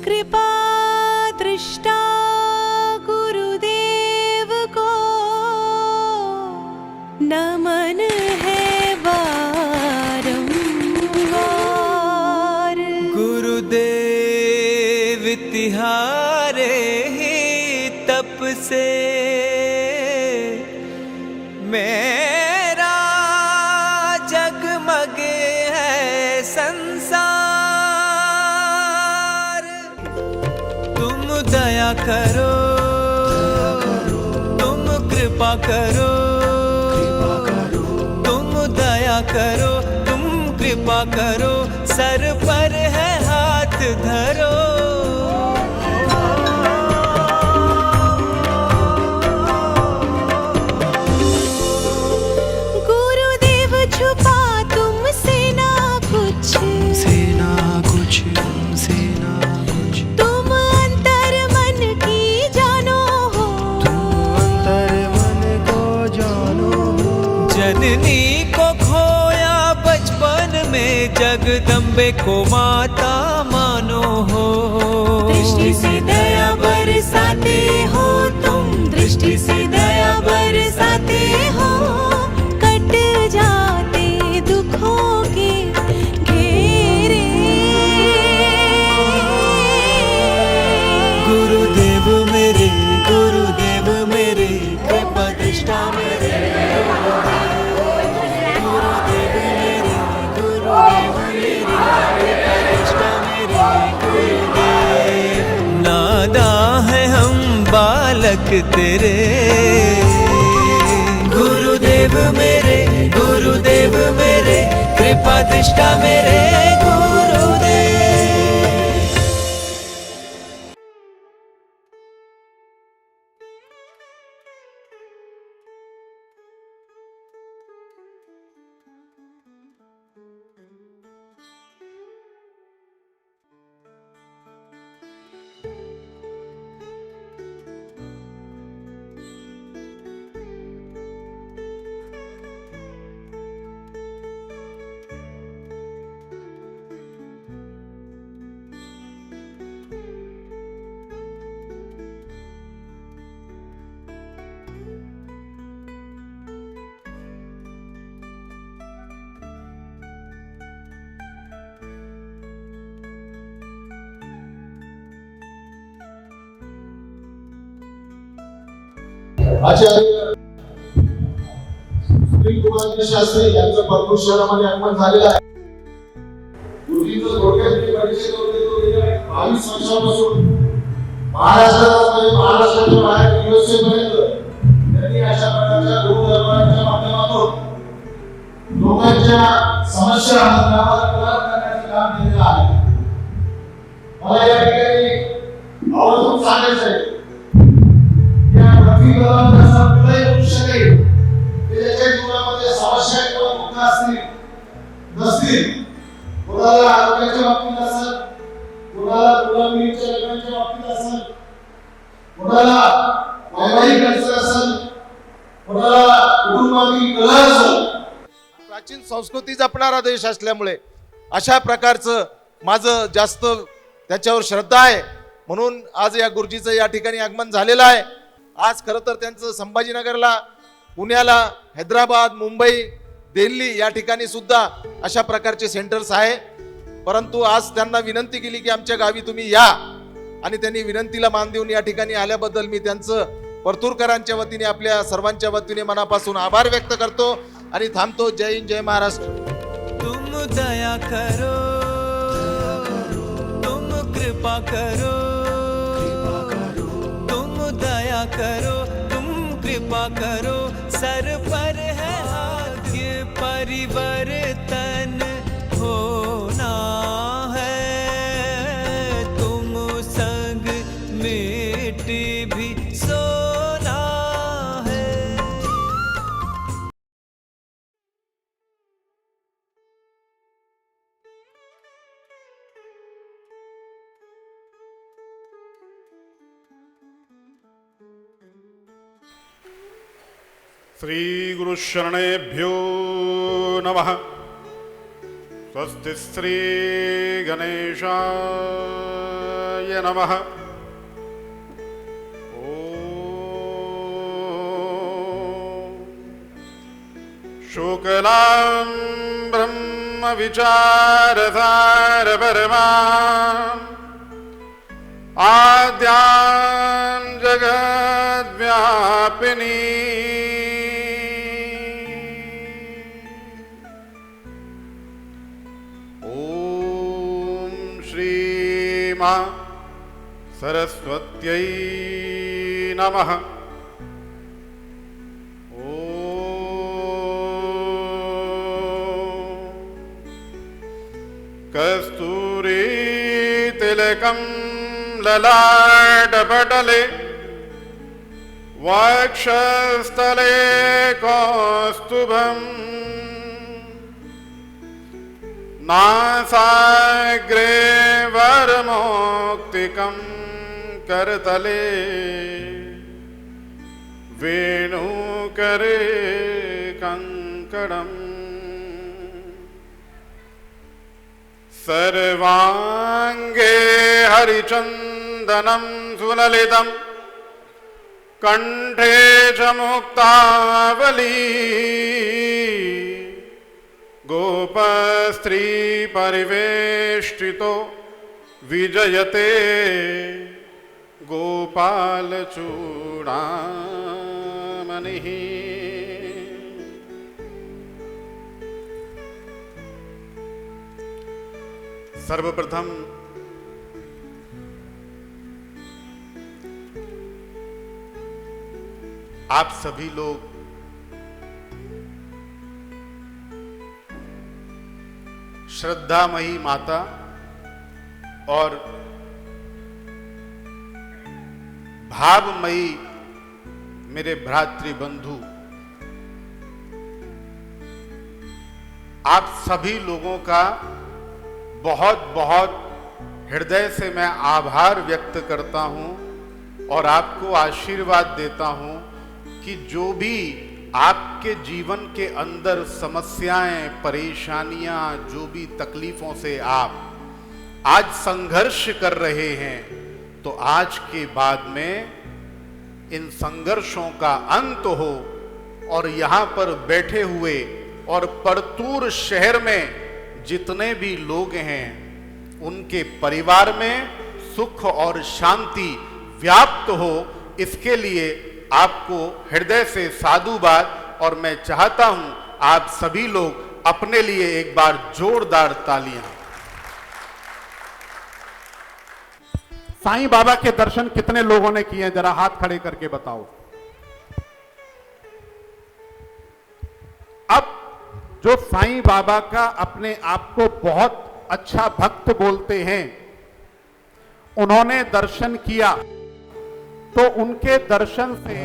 कृपा दृष्टा गुरुदेव को नमन है बारंबार। गुरुदेव तिहारे ही तप से मेरा जगमगे है संसार। तुम दया करो, तुम कृपा करो, तुम दया करो, तुम कृपा करो, सर पर है हाथ धरो। गुरुदेव छुपा तुमसे ना कुछ, तुम अंतर मन की जानो हो, जननी को खोया बचपन में, जगदम्बे को माता मानो हो। दृष्टि से दया बरसाते हो तुम, दृष्टि से दया बरसाते हो, कट जाते दुखों के घेरे। गुरुदेव मेरे, गुरुदेव मेरे, कृपा दृष्टा मेरे, गुरुदेव मेरे, गुरुदेव मेरे, कृपा दृष्टा मेरे, गुरुदेव। नादा है हम बालक तेरे, गुरुदेव मेरे, गुरुदेव मेरे, कृपा दृष्टा मेरे, गुरुदेव। आचार्य श्री कुमार शास्त्री यांचं परतूर शहरामध्ये आगमन झालेलं आहे। गुरुजींचं थोडक्यात मी परिचय करून देतो। गेल्या 22 वर्षांपासून महाराष्ट्राच्या बाहेर USA पर्यंत त्यांनी अशा प्रकारच्या गुरु दरबाराच्या माध्यमातून लोकांच्या समस्या हाताळण्यावर कला करण्याचे काम केलेलं आहे। मला या ठिकाणी आवर्जून सांगायचं आहे, समस्या किंवा दुःख असतील नसतील, कोणाला आरोग्याच्या बाबतीत असेल, कोणाला मुलामुलींच्या लग्नाच्या बाबतीत असेल, कोणाला वैवाहिक अडचण असेल, कोणाला कुटुंबातील कलह असेल, प्राचीन संस्कृती जपणारा देश असल्यामुळे अशा प्रकारचं माझं जास्त त्याच्यावर श्रद्धा आहे। म्हणून आज या गुरुजीचं या ठिकाणी आगमन झालेलं आहे। आज खरं तर त्यांचं संभाजीनगरला, पुण्याला, हैदराबाद, मुंबई, दिल्ली या ठिकाणी सुद्धा अशा प्रकारचे सेंटर्स आहे। परंतु आज त्यांना विनंती केली की आमच्या गावी तुम्ही या, आणि त्यांनी विनंतीला मान देऊन या ठिकाणी आल्याबद्दल मी त्यांचं परतूरकरांच्या वतीने, आपल्या सर्वांच्या वतीने मनापासून आभार व्यक्त करतो आणि थांबतो। जय हिंद, जय महाराष्ट्र। तुम दया करो, तुम कृपा करो, तुम दया करो, तुम कृपा करो, सर पर है हाथ परिवर्तन होना है। तुम संग मिट भी सोना है। श्री गुरुशरणेभ्यो नमः। स्वस्ति श्री गणेशाय नमः। शुक्लां ब्रह्म विचारसार परमां आद्यां जगद्व्यापिनी ॐ श्री मां सरस्वत्यै नमः। कस्तूरी तिलकं ललाटपटले वक्षस्थले कौस्तुभम् नासाग्रे वरमौक्तिकं करतले वेणुकरे कंकणम् सर्वांगे हरिचंदनं सुललितं कंठे च मुक्तावली गोपस्त्री परिवेष्टितो विजयते गोपालचूडामणिः। सर्वप्रथम आप सभी लोग श्रद्धामयी माता और भावमयी मेरे भ्रातृबंधु, आप सभी लोगों का बहुत बहुत हृदय से मैं आभार व्यक्त करता हूं और आपको आशीर्वाद देता हूं कि जो भी आपके जीवन के अंदर समस्याएं, परेशानियां, जो भी तकलीफों से आप आज संघर्ष कर रहे हैं, तो आज के बाद में इन संघर्षों का अंत हो और यहां पर बैठे हुए और परतूर शहर में जितने भी लोग हैं उनके परिवार में सुख और शांति व्याप्त हो, इसके लिए आपको हृदय से साधुवाद। और मैं चाहता हूं आप सभी लोग अपने लिए एक बार जोरदार तालियां। साईं बाबा के दर्शन कितने लोगों ने किए हैं, जरा हाथ खड़े करके बताओ। अब जो साईं बाबा का अपने आप को बहुत अच्छा भक्त बोलते हैं, उन्होंने दर्शन किया, तो उनके दर्शन से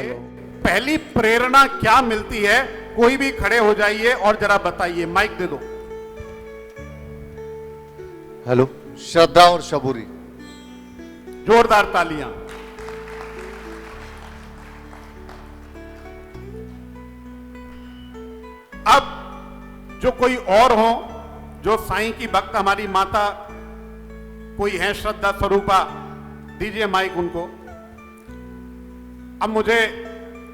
पहली प्रेरणा क्या मिलती है? कोई भी खड़े हो जाइए और जरा बताइए, माइक दे दो। हेलो, श्रद्धा और सबूरी। जोरदार तालियां। अब जो कोई और हो, जो साईं की भक्त हमारी माता कोई है, श्रद्धा स्वरूपा, दीजिए माइक उनको। अब मुझे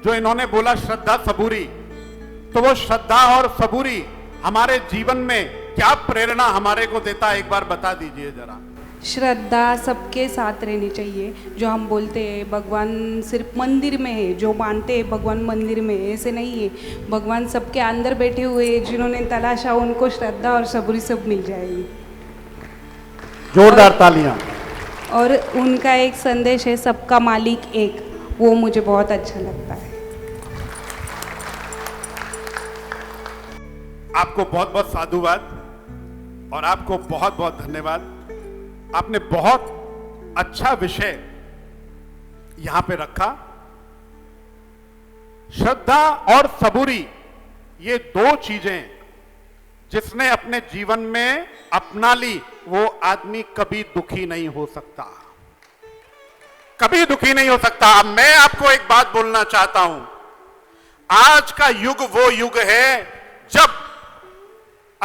जो इन्होंने बोला श्रद्धा सबूरी, तो वो श्रद्धा और सबूरी हमारे जीवन में क्या प्रेरणा हमारे को देता है, एक बार बता दीजिए जरा। श्रद्धा सबके साथ रहनी चाहिए। जो हम बोलते हैं भगवान सिर्फ मंदिर में है, जो मानते हैं भगवान मंदिर में है, ऐसे नहीं है। भगवान सबके अंदर बैठे हुए हैं, जिन्होंने तलाशा उनको श्रद्धा और सबूरी सब मिल जाएगी। जोरदार तालियां। और उनका एक संदेश है, सबका मालिक एक, वो मुझे बहुत अच्छा लगता है। आपको बहुत बहुत साधुवाद और आपको बहुत बहुत धन्यवाद। आपने बहुत अच्छा विषय यहां पे रखा। श्रद्धा और सबूरी, ये दो चीजें जिसने अपने जीवन में अपना ली, वो आदमी कभी दुखी नहीं हो सकता, कभी दुखी नहीं हो सकता। अब मैं आपको एक बात बोलना चाहता हूं, आज का युग वो युग है जब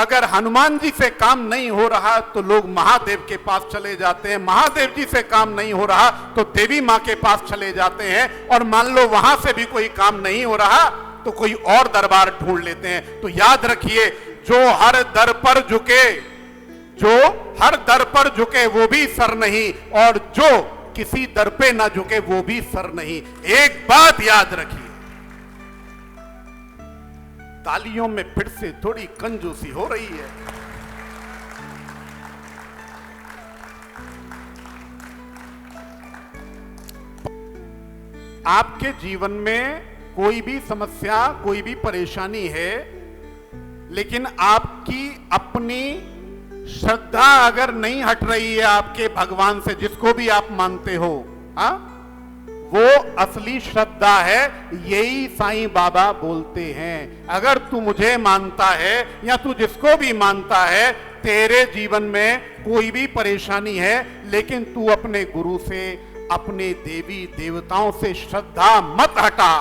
अगर हनुमान जी से काम नहीं हो रहा तो लोग महादेव के पास चले जाते हैं, महादेव जी से काम नहीं हो रहा तो देवी माँ के पास चले जाते हैं, और मान लो वहां से भी कोई काम नहीं हो रहा तो कोई और दरबार ढूंढ लेते हैं। तो याद रखिए, जो हर दर पर झुके, जो हर दर पर झुके वो भी सर नहीं, और जो किसी दर पे ना झुके वो भी सर नहीं। एक बात याद रखिए, तालियों में फिर से थोड़ी कंजूसी हो रही है। आपके जीवन में कोई भी समस्या, कोई भी परेशानी है, लेकिन आपकी अपनी श्रद्धा अगर नहीं हट रही है आपके भगवान से, जिसको भी आप मानते हो, वो असली श्रद्धा है, यही साईं बाबा बोलते हैं। अगर तू मुझे मानता है या तू जिसको भी मानता है, तेरे जीवन में कोई भी परेशानी है, लेकिन तू अपने गुरु से, अपने देवी देवताओं से श्रद्धा मत हटा।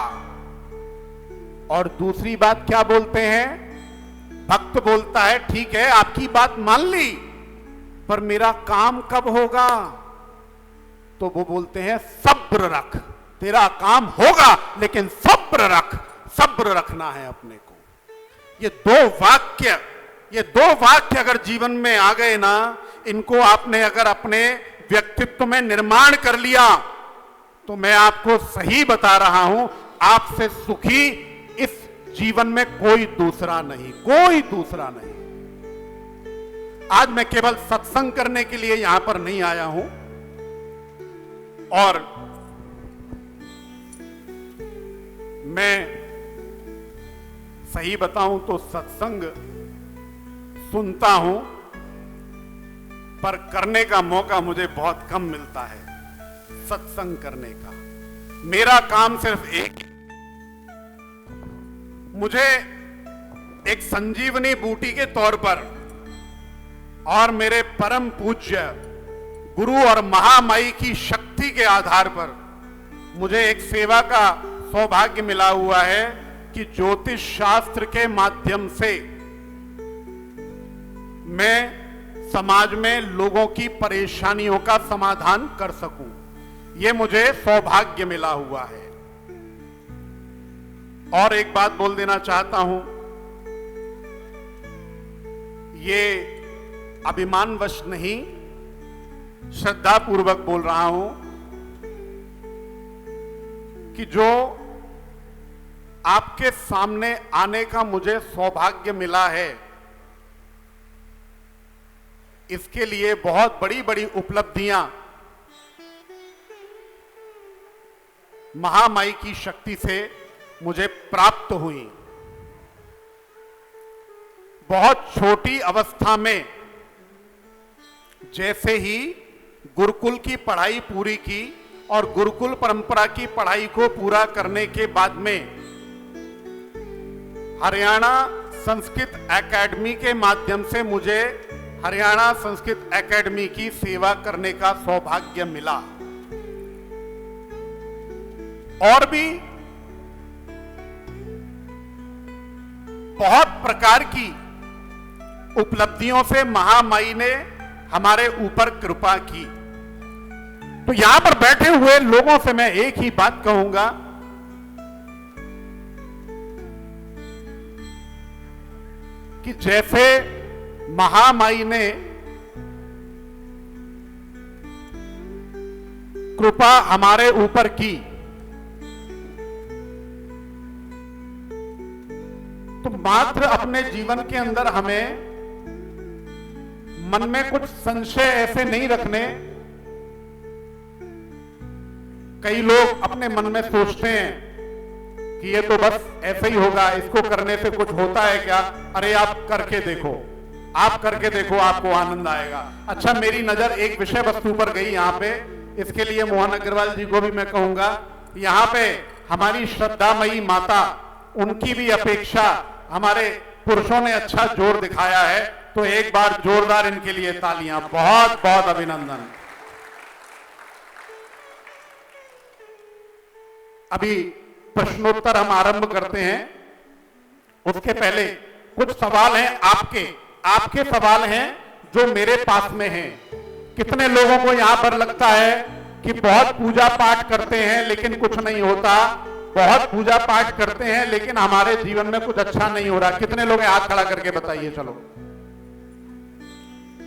और दूसरी बात क्या बोलते हैं? भक्त बोलता है ठीक है आपकी बात मान ली, पर मेरा काम कब होगा? तो वो बोलते हैं सब्र रख, तेरा काम होगा लेकिन सब्र रख, सब्र रखना है अपने को। ये दो वाक्य अगर जीवन में आ गए ना, इनको आपने अगर अपने व्यक्तित्व में निर्माण कर लिया, तो मैं आपको सही बता रहा हूं, आपसे सुखी इस जीवन में कोई दूसरा नहीं, कोई दूसरा नहीं। आज मैं केवल सत्संग करने के लिए यहां पर नहीं आया हूं, और मैं सही बताऊं तो सत्संग सुनता हूं, पर करने का मौका मुझे बहुत कम मिलता है। सत्संग करने का मेरा काम सिर्फ एक, मुझे एक संजीवनी बूटी के तौर पर और मेरे परम पूज्य गुरु और महामाई की शक्ति के आधार पर मुझे एक सेवा का सौभाग्य मिला हुआ है कि ज्योतिष शास्त्र के माध्यम से मैं समाज में लोगों की परेशानियों का समाधान कर सकूं। यह मुझे सौभाग्य मिला हुआ है। और एक बात बोल देना चाहता हूं, ये अभिमानवश नहीं, श्रद्धापूर्वक बोल रहा हूं कि जो आपके सामने आने का मुझे सौभाग्य मिला है, इसके लिए बहुत बड़ी बड़ी उपलब्धियां महामाई की शक्ति से मुझे प्राप्त हुई। बहुत छोटी अवस्था में जैसे ही गुरुकुल की पढ़ाई पूरी की और गुरुकुल परंपरा की पढ़ाई को पूरा करने के बाद में हरियाणा संस्कृत एकेडमी के माध्यम से मुझे हरियाणा संस्कृत एकेडमी की सेवा करने का सौभाग्य मिला। और भी बहुत प्रकार की उपलब्धियों से महामाई ने हमारे ऊपर कृपा की। तो यहां पर बैठे हुए लोगों से मैं एक ही बात कहूंगा, कि जैसे महामाई ने कृपा हमारे ऊपर की, तो मात्र अपने जीवन के अंदर हमें मन में कुछ संशय ऐसे नहीं रखने। कई लोग अपने मन में सोचते हैं कि ये तो बस ऐसे ही होगा, इसको करने से कुछ होता है क्या? अरे आप करके देखो, आप करके देखो, आपको आनंद आएगा। अच्छा, मेरी नजर एक विषय वस्तु पर गई यहां पे, इसके लिए मोहन अग्रवाल जी को भी मैं कहूंगा, यहां पे हमारी श्रद्धामयी माता, उनकी भी अपेक्षा हमारे पुरुषों ने अच्छा जोर दिखाया है, तो एक बार जोरदार इनके लिए तालियां, बहुत बहुत अभिनंदन। अभी प्रश्नोत्तर हम आरंभ करते हैं, उसके पहले कुछ सवाल हैं आपके आपके सवाल हैं जो मेरे पास में हैं। कितने लोगों को यहां पर लगता है कि बहुत पूजा पाठ करते हैं लेकिन कुछ नहीं होता, बहुत पूजा पाठ करते हैं लेकिन हमारे जीवन में कुछ अच्छा नहीं हो रहा? कितने लोग हाथ खड़ा करके बताइए। चलो,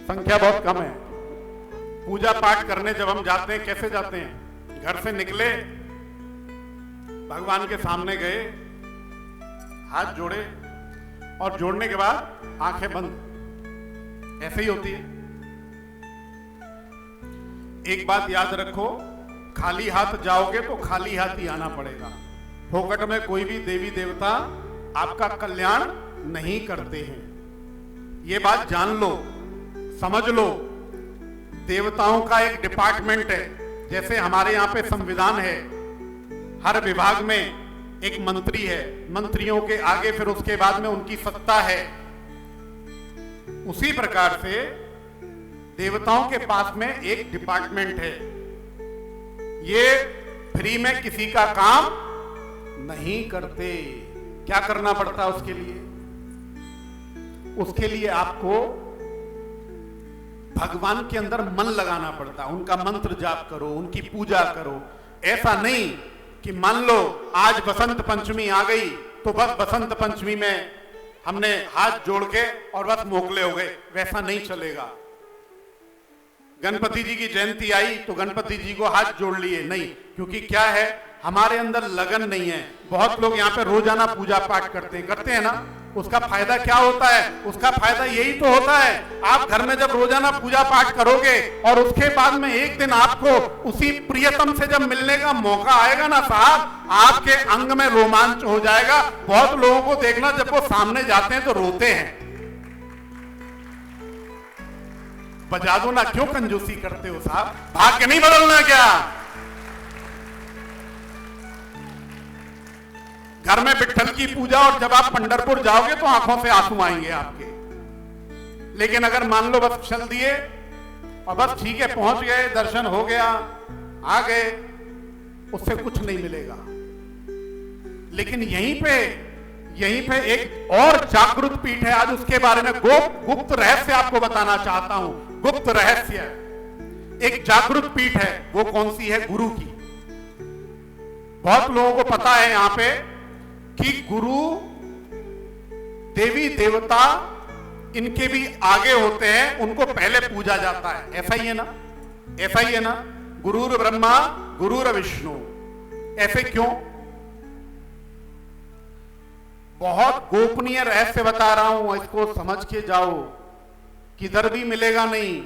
संख्या बहुत कम है। पूजा पाठ करने जब हम जाते हैं, कैसे जाते हैं? घर से निकले, भगवान के सामने गए, हाथ जोड़े और जोड़ने के बाद आंखें बंद, ऐसे ही होती है। एक बात याद रखो, खाली हाथ जाओगे तो खाली हाथ ही आना पड़ेगा। फोकट में कोई भी देवी देवता आपका कल्याण नहीं करते हैं, ये बात जान लो, समझ लो। देवताओं का एक डिपार्टमेंट है, जैसे हमारे यहां पे संविधान है, हर विभाग में एक मंत्री है, मंत्रियों के आगे फिर उसके बाद में उनकी सत्ता है। उसी प्रकार से देवताओं के पास में एक डिपार्टमेंट है। ये फ्री में किसी का काम नहीं करते। क्या करना पड़ता है उसके लिए? उसके लिए आपको भगवान के अंदर मन लगाना पड़ता है, उनका मंत्र जाप करो, उनकी पूजा करो। ऐसा नहीं कि मान लो आज बसंत पंचमी आ गई तो बस बसंत पंचमी में हमने हाथ जोड़ के और बस मोकले हो गए, वैसा नहीं चलेगा। गणपति जी की जयंती आई तो गणपति जी को हाथ जोड़ लिए, नहीं, क्योंकि क्या है, हमारे अंदर लगन नहीं है। बहुत लोग यहाँ पे रोजाना पूजा पाठ करते हैं ना, उसका फायदा क्या होता है? उसका फायदा यही तो होता है, आप घर में जब रोजाना पूजा पाठ करोगे और उसके बाद में एक दिन आपको उसी प्रियतम से जब मिलने का मौका आएगा ना साहब, आपके अंग में रोमांच हो जाएगा। बहुत लोगों को देखना, जब वो सामने जाते हैं तो रोते हैं। बजा दो ना, क्यों कंजूसी करते हो साहब? भाग्य नहीं बदलना क्या? घर में विट्ठल की पूजा और जब आप पंढरपुर जाओगे तो आंखों से आंसू आएंगे आपके। लेकिन अगर मान लो बस चल दिए और बस ठीक है, पहुंच गए, दर्शन हो गया, आ गए, उससे कुछ नहीं मिलेगा। लेकिन यहीं पे एक और जागृत पीठ है, आज उसके बारे में गुप्त रहस्य आपको बताना चाहता हूं। गुप्त रहस्य, एक जागृत पीठ है, वो कौन सी है? गुरु की। बहुत लोगों को पता है यहां पे कि गुरु, देवी देवता इनके भी आगे होते हैं, उनको पहले पूजा जाता है। ऐसा ही है ना? ऐसा ही है ना? गुरुर ब्रह्मा गुरुर विष्णु। ऐसे क्यों? बहुत गोपनीय रहस्य बता रहा हूं, इसको समझ के जाओ, किधर भी मिलेगा नहीं।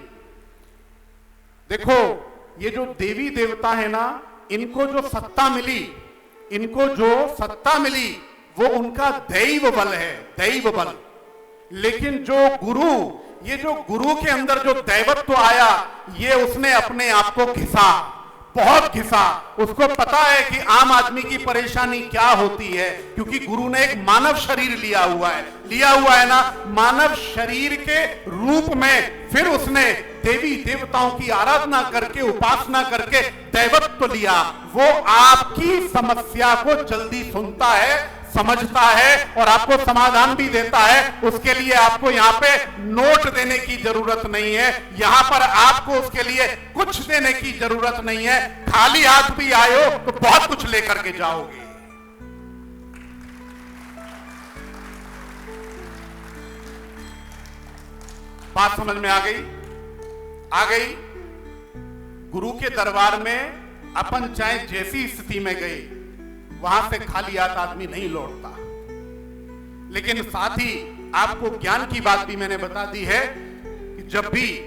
देखो, ये जो देवी देवता है ना, इनको जो सत्ता मिली वो उनका दैव बल है, दैव बल। लेकिन जो गुरु, ये जो गुरु के अंदर जो दैवत्व आया, ये उसने अपने आप को घिसा, बहुत घिसा। उसको पता है कि आम आदमी की परेशानी क्या होती है, क्योंकि गुरु ने एक मानव शरीर लिया हुआ है ना, मानव शरीर के रूप में फिर उसने देवी देवताओं की आराधना करके, उपासना करके दैवत्व लिया। वो आपकी समस्या को जल्दी सुनता है, समझता है और आपको समाधान भी देता है। उसके लिए आपको यहाँ पे नोट देने की जरूरत नहीं है, यहाँ पर आपको उसके लिए कुछ देने की जरूरत नहीं है। खाली हाथ भी आए हो तो बहुत कुछ लेकर के जाओगे। बात समझ में आ गई? गुरु के दरबार में अपन चाहे जैसी स्थिति में गए, वहां से खाली हाथ आदमी नहीं लौटता। लेकिन साथ ही आपको ज्ञान की बात भी मैंने बता दी है कि जब भी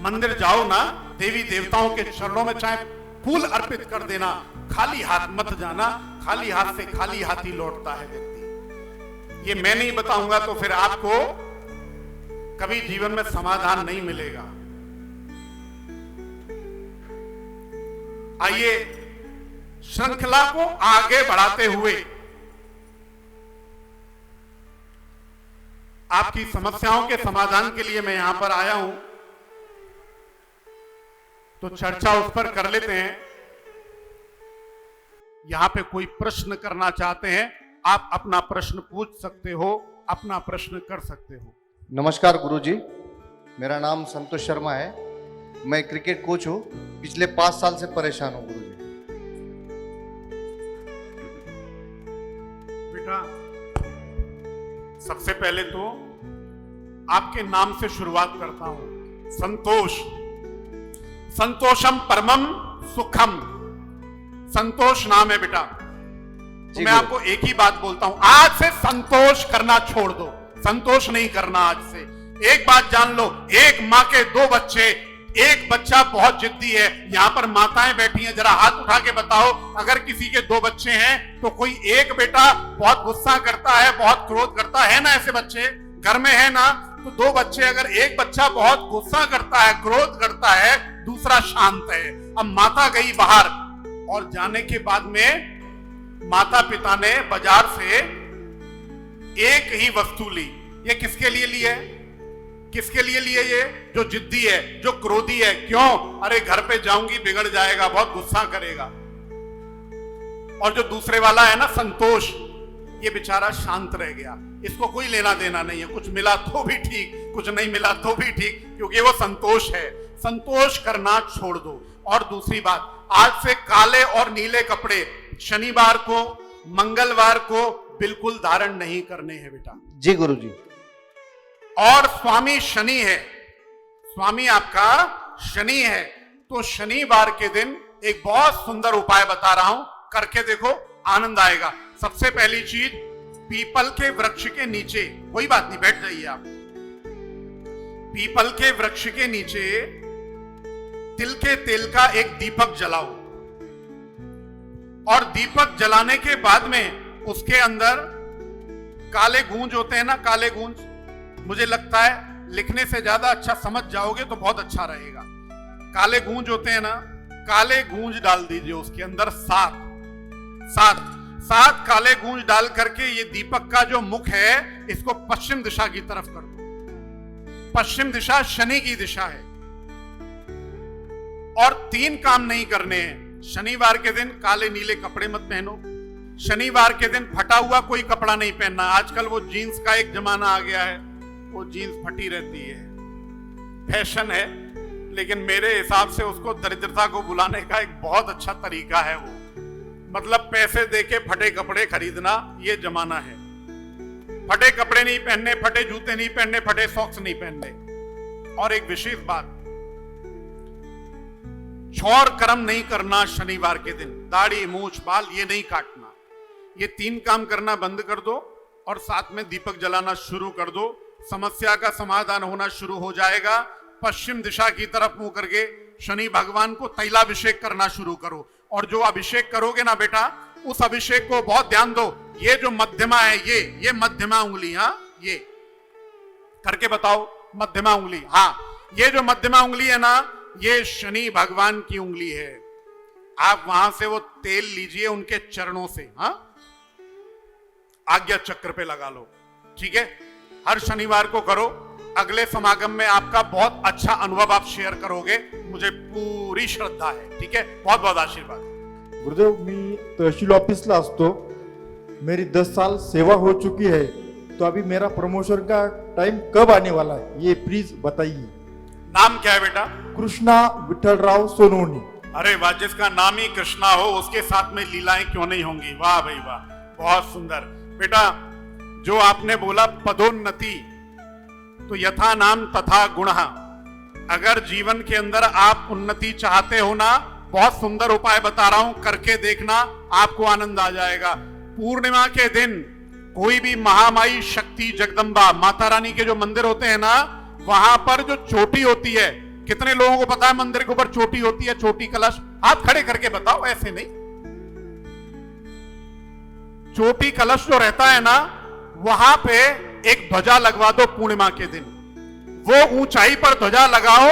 मंदिर जाओ ना, देवी देवताओं के चरणों में चाहे फूल अर्पित कर देना, खाली हाथ मत जाना। खाली हाथ से खाली हाथ ही लौटता है व्यक्ति। ये मैं नहीं बताऊंगा तो फिर आपको कभी जीवन में समाधान नहीं मिलेगा। आइए श्रृंखला को आगे बढ़ाते हुए आपकी समस्याओं के समाधान के लिए मैं यहां पर आया हूं, तो चर्चा उस पर कर लेते हैं। यहां पे कोई प्रश्न करना चाहते हैं, आप अपना प्रश्न पूछ सकते हो। अपना प्रश्न कर सकते हो। नमस्कार गुरुजी, मेरा नाम संतोष शर्मा है। मैं क्रिकेट कोच हूँ। पिछले 5 साल से परेशान हूँ गुरुजी। बेटा, सबसे पहले तो आपके नाम से शुरुआत करता हूं। संतोष, संतोषम परमम सुखम, संतोष नाम है बेटा। तो मैं आपको एक ही बात बोलता हूं, आज से संतोष करना छोड़ दो, संतोष नहीं करना आज से। एक बात जान लो, एक माँ के 2 बच्चे, एक बच्चा बहुत जिद्दी है। यहां पर माताएं बैठी हैं, जरा हाथ उठा के बताओ, अगर किसी के 2 बच्चे हैं तो कोई एक बेटा बहुत गुस्सा करता है, बहुत क्रोध करता है ना, ऐसे बच्चे घर में है ना? तो 2 बच्चे, अगर एक बच्चा बहुत गुस्सा करता है, क्रोध करता है, दूसरा शांत है। अब माता गई बाहर और जाने के बाद में माता पिता ने बाजार से एक ही वस्तु ली। ये किसके लिए ली है? किसके लिए लिए? ये जो जिद्दी है, जो क्रोधी है। क्यों? अरे घर पे जाऊंगी बिगड़ जाएगा, बहुत गुस्सा करेगा। और जो दूसरे वाला है ना, संतोष, ये बेचारा शांत रह गया, इसको कोई लेना देना नहीं है, कुछ मिला तो भी ठीक, कुछ नहीं मिला तो भी ठीक, क्योंकि वो संतोष है। संतोष करना छोड़ दो। और दूसरी बात, आज से काले और नीले कपड़े शनिवार को, मंगलवार को बिल्कुल धारण नहीं करने हैं बेटा। जी गुरुजी। और स्वामी शनि है, स्वामी आपका शनि है, तो शनिवार के दिन एक बहुत सुंदर उपाय बता रहा हूं, करके देखो, आनंद आएगा। सबसे पहली चीज, पीपल के वृक्ष के नीचे, कोई बात नहीं, बैठ जाइए आप, पीपल के वृक्ष के नीचे तिल के तेल का एक दीपक जलाओ। और दीपक जलाने के बाद में उसके अंदर काले गूंज होते हैं ना, काले गूंज, मुझे लगता है लिखने से ज्यादा अच्छा समझ जाओगे तो बहुत अच्छा रहेगा। काले गूंज होते हैं ना, काले गूंज डाल दीजिए उसके अंदर, 7 काले गूंज डाल करके ये दीपक का जो मुख है इसको पश्चिम दिशा की तरफ कर दो। पश्चिम दिशा शनि की दिशा है। और 3 काम नहीं करने हैं। शनिवार के दिन काले नीले कपड़े मत पहनो। शनिवार के दिन फटा हुआ कोई कपड़ा नहीं पहनना। आजकल वो जीन्स का एक जमाना आ गया है, वो जीन्स फटी रहती है, फैशन है, लेकिन मेरे हिसाब से उसको दरिद्रता को बुलाने का एक बहुत अच्छा तरीका है वो। मतलब पैसे देके फटे कपड़े खरीदना, ये जमाना है। फटे कपड़े नहीं पहनने, फटे जूते नहीं पहनने, फटे सॉक्स नहीं पहनने। और एक विशेष बात, छौर कर्म नहीं करना शनिवार के दिन। दाढ़ी, मूछ, बाल ये नहीं काटना। ये 3 काम करना बंद कर दो और साथ में दीपक जलाना शुरू कर दो। समस्या का समाधान होना शुरू हो जाएगा। पश्चिम दिशा की तरफ मुंह करके शनि भगवान को तैलाभिषेक करना शुरू करो। और जो अभिषेक करोगे ना बेटा, उस अभिषेक को बहुत ध्यान दो। ये जो मध्यमा है, ये मध्यमा उंगली, हाँ, ये करके बताओ, मध्यमा उंगली, हाँ, ये जो मध्यमा उंगली है ना, ये शनि भगवान की उंगली है। आप वहां से वो तेल लीजिए उनके चरणों से, हाँ, आज्ञा चक्र पे लगा लो, ठीक है? हर शनिवार को करो। अगले समागम में आपका बहुत अच्छा अनुभव आप शेयर करोगे, मुझे पूरी श्रद्धा है, ठीक है? बहुत बहुत आशीर्वाद। गुरुदेव, मी तहसील ऑफिसला असतो, मेरी 10 साल सेवा हो चुकी है, तो अभी मेरा प्रमोशन का टाइम कब आने वाला है, ये प्लीज बताइए। नाम क्या है बेटा? कृष्णा विठलराव सोनवणी। अरे वाह, जिसका नाम ही कृष्णा हो उसके साथ में लीलाएं क्यों नहीं होंगी? वाह भाई वाह, बहुत सुंदर। बेटा, जो आपने बोला पदोन्नति, तो यथा नाम तथा गुणः। अगर जीवन के अंदर आप उन्नति चाहते हो ना, बहुत सुंदर उपाय बता रहा हूं, करके देखना, आपको आनंद आ जाएगा। पूर्णिमा के दिन कोई भी महामाई, शक्ति, जगदम्बा, माता रानी के जो मंदिर होते हैं ना, वहां पर जो चोटी होती है, कितने लोगों को पता है मंदिर के ऊपर चोटी होती है? चोटी कलश, हाथ खड़े करके बताओ, ऐसे नहीं। चोटी कलश जो रहता है ना, वहां पे एक ध्वजा लगवा दो पूर्णिमा के दिन। वो ऊंचाई पर ध्वजा लगाओ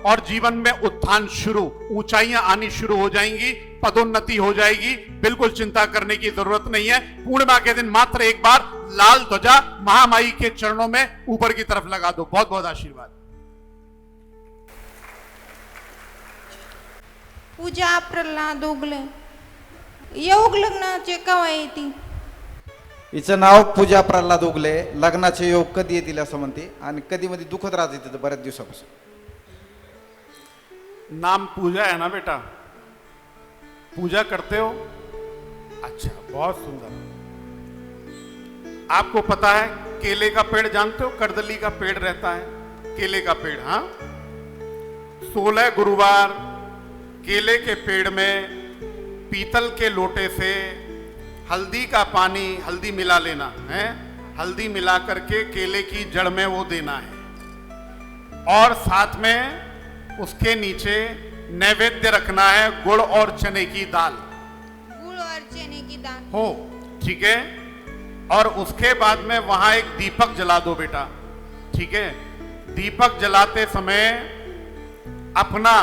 और जीवन में उत्थान शुरू, ऊंचाइयां आनी शुरू हो जाएंगी, पदोन्नति हो जाएगी। बिल्कुल चिंता करने की जरूरत नहीं है। पूर्णिमा के दिन मात्र एक बार लाल ध्वजा महामाई के चरणों में ऊपर की तरफ लगा दो। बहुत बहुत आशीर्वाद। पूजा प्रल्हाद ओगले, ये ओगलग ना चेका हुई थी। हिचं नाव पूजा प्रल्हाद उगले. लग्नाचे योग कधी येतील असं म्हणते आणि कधी मध्ये दुखत राहते तिथं बऱ्याच दिवसापासून. नाम पूजा है ना बेटा? पूजा करते हो? अच्छा, बहुत सुंदर. आपको पता है केले का पेड़ जानते हो? करदली का पेड़ रहता है, केले का पेड़. हाँ, 16 गुरुवार केले के पेड़ में पीतल के लोटे से हल्दी का पानी, हल्दी मिला लेना है, हल्दी मिला करके केले की जड़ में वो देना है और साथ में उसके नीचे नैवेद्य रखना है गुड़ और चने की दाल. गुड़ और चने की दाल हो, ठीक है. और उसके बाद में वहां एक दीपक जला दो बेटा, ठीक है. दीपक जलाते समय अपना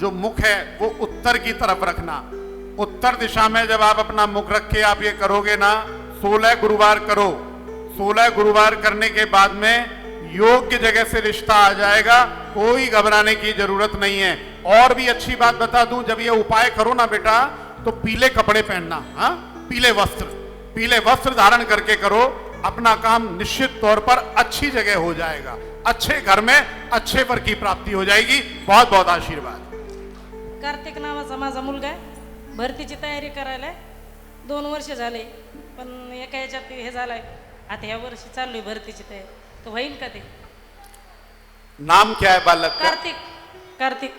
जो मुख है वो उत्तर की तरफ रखना. उत्तर दिशा में जब आप अपना मुख रख के आप ये करोगे ना, 16 गुरुवार करो. 16 गुरुवार करने के बाद में योग्य जगह से रिश्ता आ जाएगा, कोई घबराने की जरूरत नहीं है. और भी अच्छी बात बता दूं, जब ये उपाय करो ना बेटा तो पीले कपड़े पहनना. हाँ, पीले वस्त्र धारण करके करो. अपना काम निश्चित तौर पर अच्छी जगह हो जाएगा, अच्छे घर में अच्छे वर की प्राप्ति हो जाएगी. बहुत बहुत आशीर्वाद. कार्तिक नावाचा माझा मुलगा आहे, भरतीची तयारी करायला 2 वर्ष झाले, पण एका ह्याच्यात हे झालंय. आता ह्या वर्षी चाललोय भरतीची तयारी, तर होईल का ते? नाम क्या है बालक का? कार्तिक.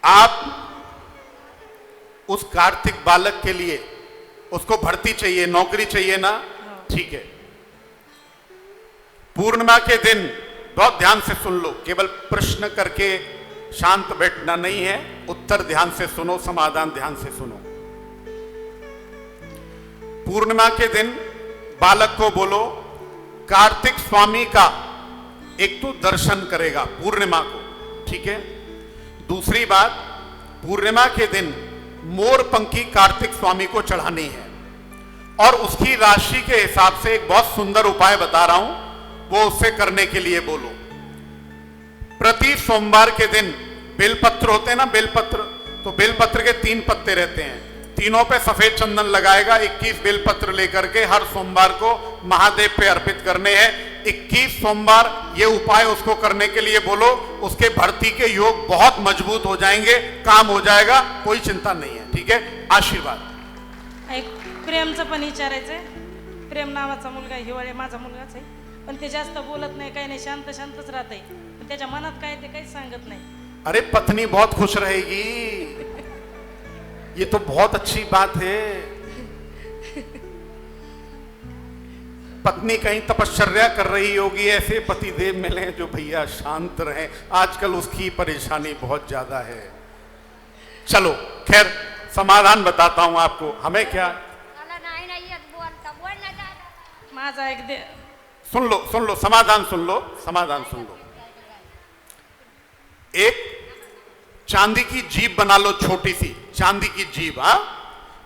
आप उस कार्तिक बालक के लिए उसको भर्ती चाहिए, नौकरी चाहिए ना? ठीक है. पूर्णिमा के दिन बहुत ध्यान से सुन लो, केवल प्रश्न करके शांत बैठना नहीं है, उत्तर ध्यान से सुनो, समाधान ध्यान से सुनो. पूर्णिमा के दिन बालक को बोलो कार्तिक स्वामी का एक तो दर्शन करेगा पूर्णिमा को, ठीक है. दूसरी बात, पूर्णिमा के दिन मोर पंखी कार्तिक स्वामी को चढ़ानी है और उसकी राशि के हिसाब से एक बहुत सुंदर उपाय बता रहा हूं, वो उससे करने के लिए बोलो. प्रति सोमवार के दिन बेलपत्र होते हैं ना, बेलपत्र, तो बेलपत्र के 3 पत्ते रहते हैं, तीनों पे सफेद चंदन लगाएगा. 21 बेलपत्र लेकर के हर सोमवार को महादेव पे अर्पित करने हैं. 21 सोमवार ये उपाय उसको करने के लिए बोलो. उसके भर्ती के योग बहुत मजबूत हो जाएंगे, काम हो जाएगा, कोई चिंता नहीं है. ठीक है, आशीर्वाद. एक प्रेमचं पण विचारायचंय. प्रेम नावाचा मुलगा हिवाळे माझा मुलगाच आहे, पण ते जास्त बोलत नाही, काही नाही, शांतच राहते. पण त्याच्या मनात काय ते काहीच सांगत नाही. अरे पत्नी बहुत खुश रहेगी, ये तो बहुत अच्छी बात है. पत्नी कहीं तपश्चर्या कर रही होगी, ऐसे पतिदेव मिले जो भैया शांत रहे. आजकल उसकी परेशानी बहुत ज्यादा है. चलो खैर समाधान बताता हूं आपको. हमें क्या, माझा एक दे, सुन लो, समाधान सुन लो. एक चांदी की जीभ बना लो, छोटी सी चांदी की जीभ. हाँ,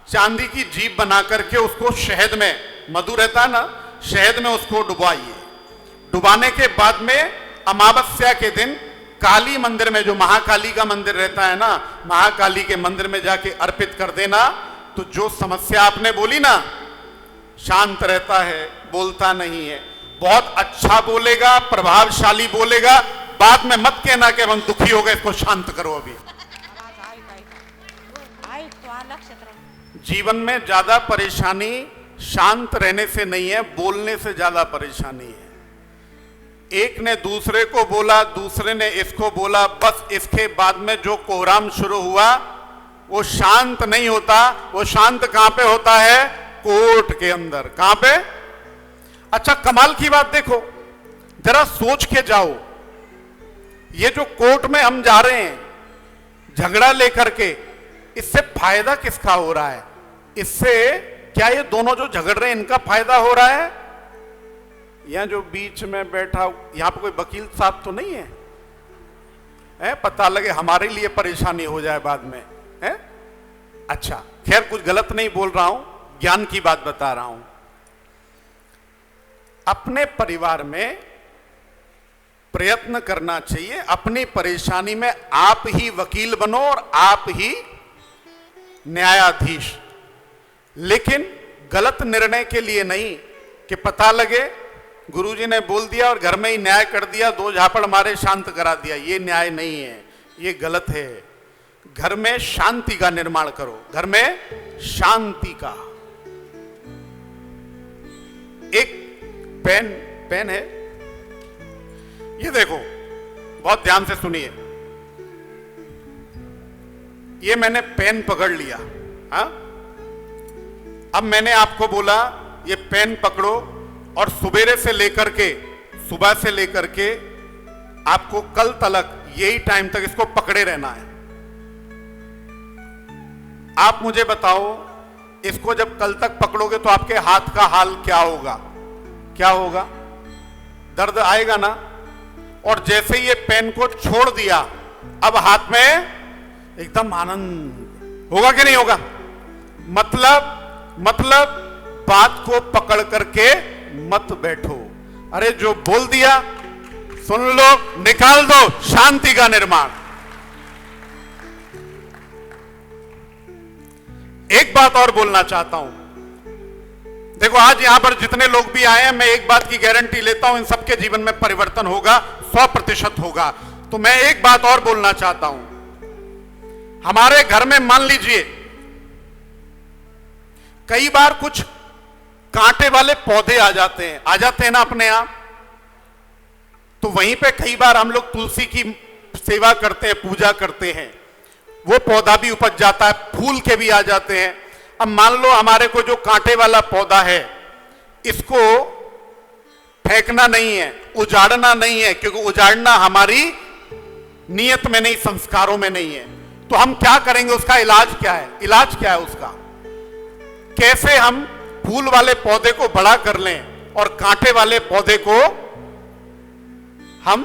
चांदी की जीभ बना करके उसको शहद में, मधु रहता है ना, शहद में उसको डुबाइए. डुबाने के बाद में अमावस्या के दिन काली मंदिर में, जो महाकाली का मंदिर रहता है ना, महाकाली के मंदिर में जाके अर्पित कर देना. तो जो समस्या आपने बोली ना, शांत रहता है, बोलता नहीं है, बहुत अच्छा बोलेगा, प्रभावशाली बोलेगा. बाद में मत कहना कि हम दुखी हो गए, इसको शांत करो. अभी जीवन में ज्यादा परेशानी शांत रहने से नहीं है, बोलने से ज्यादा परेशानी है. एक ने दूसरे को बोला, दूसरे ने इसको बोला, बस इसके बाद में जो कोहराम शुरू हुआ वो शांत नहीं होता. वो शांत कहां पे होता है? कोर्ट के अंदर. कहां पे? अच्छा, कमाल की बात देखो, जरा सोच के जाओ. ये जो कोर्ट में हम जा रहे हैं झगड़ा लेकर के, इससे फायदा किसका हो रहा है? इससे क्या ये दोनों जो झगड़ रहे हैं इनका फायदा हो रहा है? यहां जो बीच में बैठा, यहां पर कोई वकील साहब तो नहीं है? पता लगे हमारे लिए परेशानी हो जाए बाद में है? अच्छा, खैर कुछ गलत नहीं बोल रहा हूं, ज्ञान की बात बता रहा हूं. अपने परिवार में प्रयत्न करना चाहिए, अपनी परेशानी में आप ही वकील बनो और आप ही न्यायाधीश. लेकिन गलत निर्णय के लिए नहीं कि पता लगे गुरुजी ने बोल दिया और घर में ही न्याय कर दिया, 2 झापड़ मारे शांत करा दिया। ये न्याय नहीं है, ये गलत है। घर में शांति का निर्माण करो, घर में शांति का। एक पेन है, ये देखो, बहुत ध्यान से सुनिए। ये मैंने पेन पकड़ लिया, हाँ? अब मैंने आपको बोला ये पेन पकड़ो और सुबह से लेकर के आपको कल तक यही टाइम तक इसको पकड़े रहना है। आप मुझे बताओ, इसको जब कल तक पकड़ोगे तो आपके हाथ का हाल क्या होगा? क्या होगा? दर्द आएगा ना? और जैसे ये पेन को छोड़ दिया, अब हाथ में एकदम आनंद होगा कि नहीं होगा? मतलब बात को पकड़ करके मत बैठो। अरे जो बोल दिया सुन लो, निकाल दो, शांति का निर्माण। एक बात और बोलना चाहता हूं। देखो, आज यहां पर जितने लोग भी आए हैं, मैं एक बात की गारंटी लेता हूं, इन सबके जीवन में परिवर्तन होगा, 100% होगा। तो मैं एक बात और बोलना चाहता हूं। हमारे घर में मान लीजिए कई बार कुछ कांटे वाले पौधे आ जाते हैं ना अपने आप। तो वहीं पे कई बार हम लोग तुलसी की सेवा करते हैं, पूजा करते हैं, वो पौधा भी उपज जाता है, फूल के भी आ जाते हैं। अब मान लो हमारे को जो कांटे वाला पौधा है, इसको फेंकना नहीं है, उजाड़ना नहीं है, क्योंकि उजाड़ना हमारी नियत में नहीं, संस्कारों में नहीं है। तो हम क्या करेंगे? उसका इलाज क्या है? इलाज क्या है उसका? कैसे हम फूल वाले पौधे को बड़ा कर लें और कांटे वाले पौधे को हम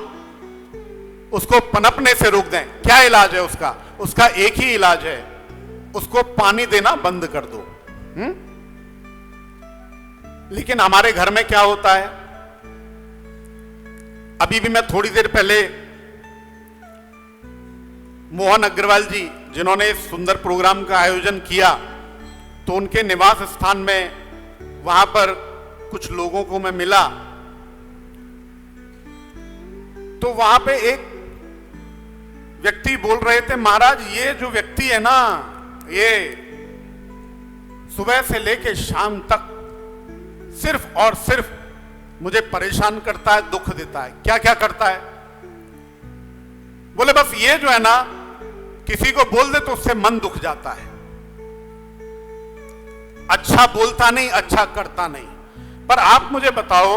उसको पनपने से रोक दें? क्या इलाज है उसका? उसका एक ही इलाज है, उसको पानी देना बंद कर दो। लेकिन हमारे घर में क्या होता है? अभी भी मैं थोड़ी देर पहले मोहन अग्रवाल जी, जिन्होंने इस सुंदर प्रोग्राम का आयोजन किया, तो उनके निवास स्थान में वहां पर कुछ लोगों को मैं मिला। तो वहां पे एक व्यक्ति बोल रहे थे, महाराज ये जो व्यक्ति है ना, ये सुबह से लेके शाम तक सिर्फ और सिर्फ मुझे परेशान करता है, दुख देता है। क्या क्या करता है? बोले बस ये जो है ना, किसी को बोल दे तो उससे मन दुख जाता है, अच्छा बोलता नहीं, अच्छा करता नहीं। पर आप मुझे बताओ,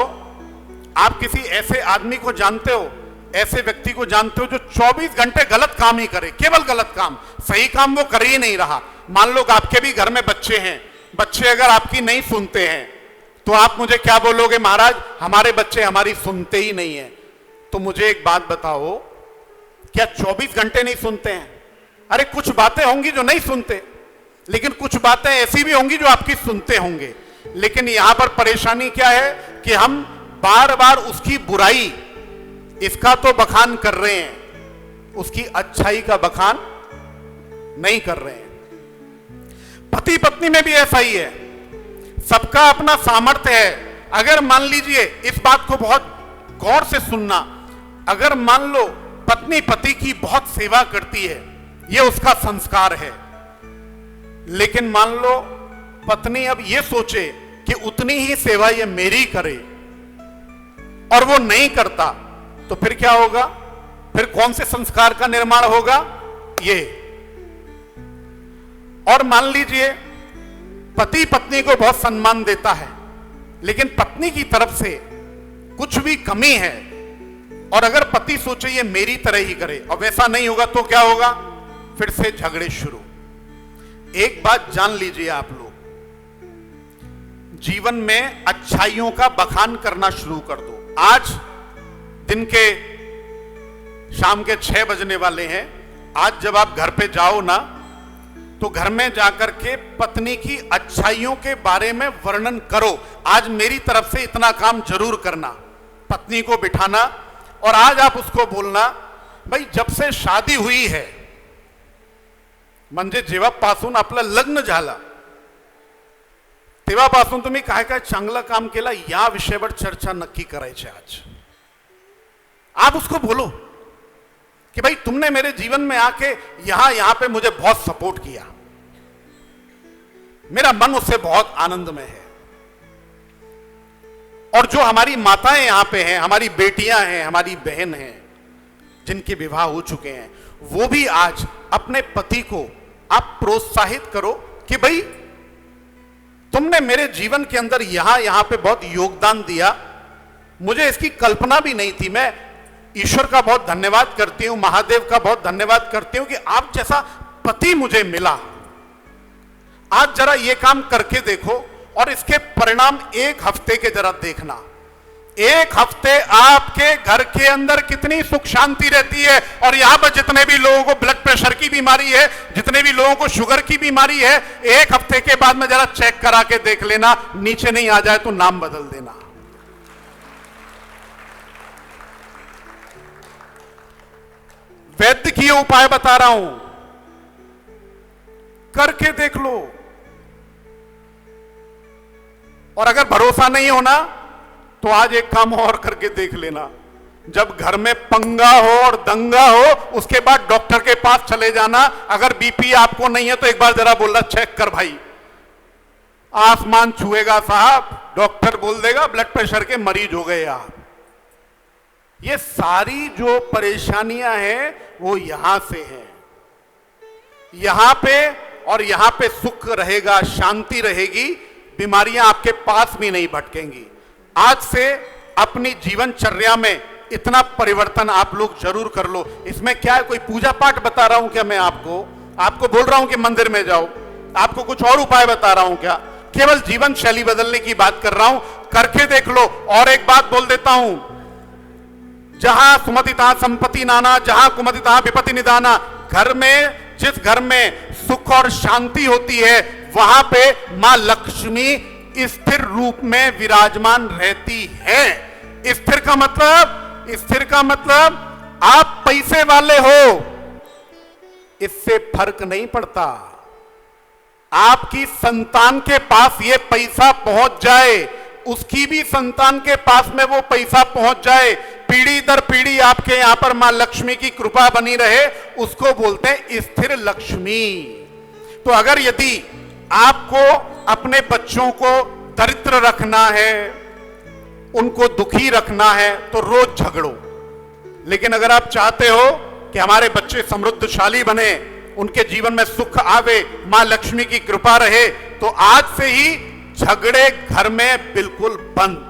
आप किसी ऐसे आदमी को जानते हो, ऐसे व्यक्ति को जानते हो जो 24 घंटे गलत काम ही करे, केवल गलत काम, सही काम वो कर ही नहीं रहा? मान लो आपके भी घर में बच्चे हैं, बच्चे अगर आपकी नहीं सुनते हैं तो आप मुझे क्या बोलोगे? महाराज हमारे बच्चे हमारी सुनते ही नहीं है। तो मुझे एक बात बताओ, क्या 24 घंटे नहीं सुनते हैं? अरे कुछ बातें होंगी जो नहीं सुनते, लेकिन कुछ बातें ऐसी भी होंगी जो आपकी सुनते होंगे। लेकिन यहां पर परेशानी क्या है कि हम बार बार उसकी बुराई, इसका तो बखान कर रहे हैं, उसकी अच्छाई का बखान नहीं कर रहे हैं। पति पत्नी में भी ऐसा ही है, सबका अपना सामर्थ्य है। अगर मान लीजिए, इस बात को बहुत गौर से सुनना, अगर मान लो पत्नी पति की बहुत सेवा करती है, यह उसका संस्कार है। लेकिन मान लो पत्नी अब यह सोचे कि उतनी ही सेवा ये मेरी करे और वो नहीं करता, तो फिर क्या होगा? फिर कौन से संस्कार का निर्माण होगा? ये। और मान लीजिए पति पत्नी को बहुत सम्मान देता है, लेकिन पत्नी की तरफ से कुछ भी कमी है, और अगर पति सोचे ये मेरी तरह ही करे और वैसा नहीं होगा, तो क्या होगा? फिर से झगड़े शुरू। एक बात जान लीजिए आप लोग, जीवन में अच्छाइयों का बखान करना शुरू कर दो। आज दिन के शाम के 6 बजने वाले हैं। आज जब आप घर पे जाओ ना, तो घर में जाकर के पत्नी की अच्छाइयों के बारे में वर्णन करो। आज मेरी तरफ से इतना काम जरूर करना, पत्नी को बिठाना, और आज आप उसको बोलना, भाई जब से शादी हुई है, म्हणजे जेव्हापासून आपलं लग्न झालं तेव्हापासून तुम्ही काय काय चांगलं काम केलं या विषयावर चर्चा नक्की करायची आज. आप उसको बोलो कि भाई तुमने मेरे जीवन में आके यहां पे मुझे बहुत सपोर्ट किया, मेरा मन उससे बहुत आनंद में है. और जो हमारी माताएं यहां पे हैं, हमारी बेटियां हैं, हमारी बहन हैं जिनके विवाह हो चुके हैं, वो भी आज अपने पति को आप प्रोत्साहित करो कि भाई तुमने मेरे जीवन के अंदर यहां पे बहुत योगदान दिया, मुझे इसकी कल्पना भी नहीं थी. मैं ईश्वर का बहुत धन्यवाद करती हूं, महादेव का बहुत धन्यवाद करती हूं कि आप जैसा पति मुझे मिला. आज जरा ये काम करके देखो और इसके परिणाम एक हफ्ते के जरा देखना. एक हफ्ते आपके घर के अंदर कितनी सुख शांति रहती है. और यहां पर जितने भी लोगों को ब्लड प्रेशर की बीमारी है, जितने भी लोगों को शुगर की बीमारी है, एक हफ्ते के बाद में जरा चेक करा के देख लेना, नीचे नहीं आ जाए तो नाम बदल देना. वैद्यकीय उपाय बता रहा हूं, करके देख लो. और अगर भरोसा नहीं होना तो आज एक काम और करके देख लेना. जब घर में पंगा हो और दंगा हो, उसके बाद डॉक्टर के पास चले जाना. अगर बीपी आपको नहीं है तो एक बार जरा बोलना चेक कर भाई, आसमान छुएगा साहब, डॉक्टर बोल देगा ब्लड प्रेशर के मरीज हो गए आप. ये सारी जो परेशानियां हैं वो यहां से हैं. यहां पे और यहां पे सुख रहेगा, शांति रहेगी, बीमारियां आपके पास भी नहीं भटकेंगी. आज से अपनी जीवनचर्या में इतना परिवर्तन आप लोग जरूर कर लो. इसमें क्या है, कोई पूजा पाठ बता रहा हूं क्या मैं आपको बोल रहा हूं कि मंदिर में जाओ, आपको कुछ और उपाय बता रहा हूं क्या? केवल जीवन शैली बदलने की बात कर रहा हूं. करके देख लो. और एक बात बोल देता हूं, जहां सुमति तहां संपत्ति नाना, जहां कुमति तहां विपत्ति निदाना. घर में, जिस घर में सुख और शांति होती है, वहां पे मां लक्ष्मी स्थिर रूप में विराजमान रहती है. स्थिर का मतलब आप पैसे वाले हो, इससे फर्क नहीं पड़ता. आपकी संतान के पास ये पैसा पहुंच जाए, उसकी भी संतान के पास में वो पैसा पहुंच जाए, पीढ़ी दर पीढ़ी आपके यहां पर मां लक्ष्मी की कृपा बनी रहे, उसको बोलते हैं स्थिर लक्ष्मी. तो अगर यदि आपको अपने बच्चों को दरिद्र रखना है, उनको दुखी रखना है, तो रोज झगड़ो. लेकिन अगर आप चाहते हो कि हमारे बच्चे समृद्धशाली बने, उनके जीवन में सुख आवे, मां लक्ष्मी की कृपा रहे, तो आज से ही झगड़े घर में बिल्कुल बंद,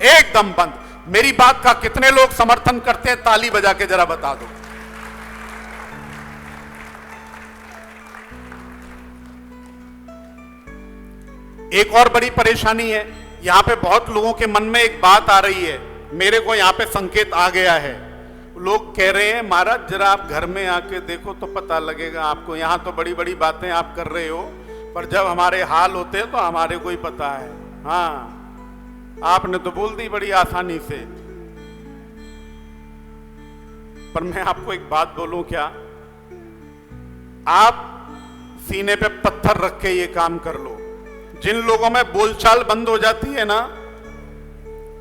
एकदम बंद. मेरी बात का कितने लोग समर्थन करते हैं, ताली बजा के जरा बता दो. एक और बड़ी परेशानी है, यहां पे बहुत लोगों के मन में एक बात आ रही है, मेरे को यहां पे संकेत आ गया है. लोग कह रहे हैं महाराज जरा आप घर में आके देखो तो पता लगेगा आपको. यहां तो बड़ी बड़ी बातें आप कर रहे हो, पर जब हमारे हाल होते हैं तो हमारे को ही पता है. हाँ, आपने तो बोल दी बड़ी आसानी से, पर मैं आपको एक बात बोलूं क्या, आप सीने पे पत्थर रख के ये काम कर लो. जिन लोगों में बोलचाल बंद हो जाती है ना,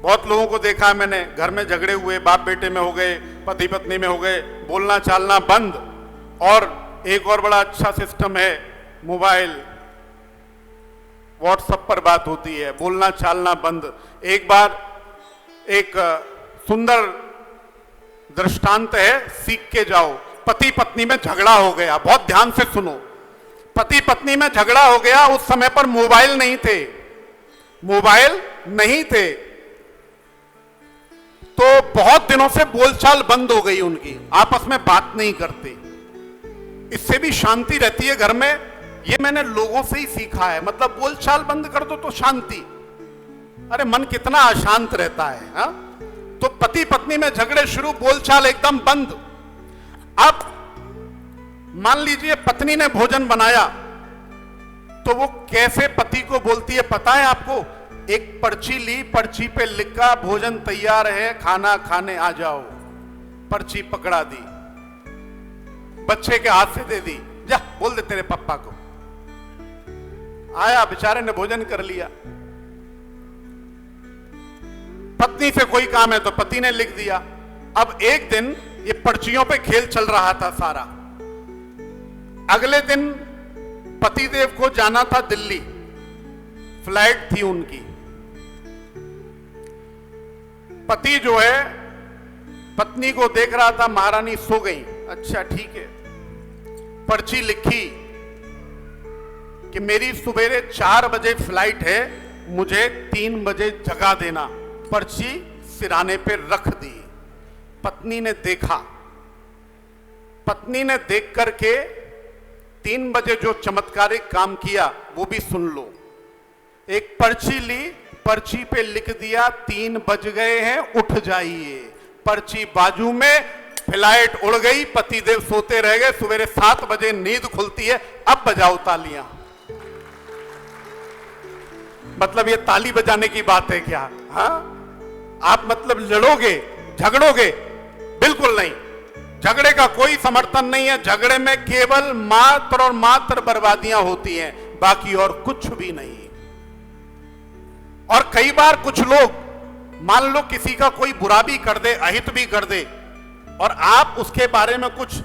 बहुत लोगों को देखा है मैंने, घर में झगड़े हुए, बाप बेटे में हो गए, पति पत्नी में हो गए, बोलना चालना बंद. और एक और बड़ा अच्छा सिस्टम है, मोबाइल, व्हाट्सएप पर बात होती है, बोलना चालना बंद. एक बार एक सुंदर दृष्टांत है, सीख के जाओ. पति पत्नी में झगड़ा हो गया, बहुत ध्यान से सुनो. पति पत्नी में झगड़ा हो गया, उस समय पर मोबाइल नहीं थे, तो बहुत दिनों से बोलचाल बंद हो गई उनकी, आपस में बात नहीं करते. इससे भी शांति रहती है घर में. ये मैंने लोगों से ही सीखा है. मतलब बोलचाल बंद कर दो तो शांति. अरे मन कितना अशांत रहता है. हा? तो पति पत्नी में झगड़े शुरू, बोलचाल एकदम बंद. अब मान लीजिए पत्नी ने भोजन बनाया, तो वो कैसे पति को बोलती है पता है आपको? एक पर्ची ली, पर्ची पे लिखा भोजन तैयार है, खाना खाने आ जाओ. पर्ची पकड़ा दी, बच्चे के हाथ से दे दी, जा बोल दे तेरे पापा को. आया, बेचारे ने भोजन कर लिया। पत्नी से कोई काम है तो पति ने लिख दिया। अब एक दिन ये पर्चियों पे खेल चल रहा था सारा। अगले दिन पतिदेव को जाना था दिल्ली, फ्लाइट थी उनकी। पति जो है पत्नी को देख रहा था, महारानी सो गई, अच्छा ठीक है। पर्ची लिखी कि मेरी सवेरे 4 बजे फ्लाइट है, मुझे 3 बजे जगा देना। पर्ची सिराने पे रख दी। पत्नी ने देखा, पत्नी ने देख करके 3 बजे जो चमत्कारिक काम किया वो भी सुन लो। एक पर्ची ली, पर्ची पे लिख दिया 3 बज गए हैं, उठ जाइए। पर्ची बाजू में, फ्लाइट उड़ गई, पतिदेव सोते रह गए। सवेरे 7 बजे नींद खुलती है। अब बजाओ तालियां। मतलब ये ताली बजाने की बात है क्या? हाँ, आप मतलब लड़ोगे, झगड़ोगे? बिल्कुल नहीं, झगड़े का कोई समर्थन नहीं है। झगड़े में केवल मात्र और मात्र बर्बादियां होती हैं, बाकी और कुछ भी नहीं। और कई बार कुछ लोग, मान लो किसी का कोई बुरा भी कर दे, अहित भी कर दे, और आप उसके बारे में कुछ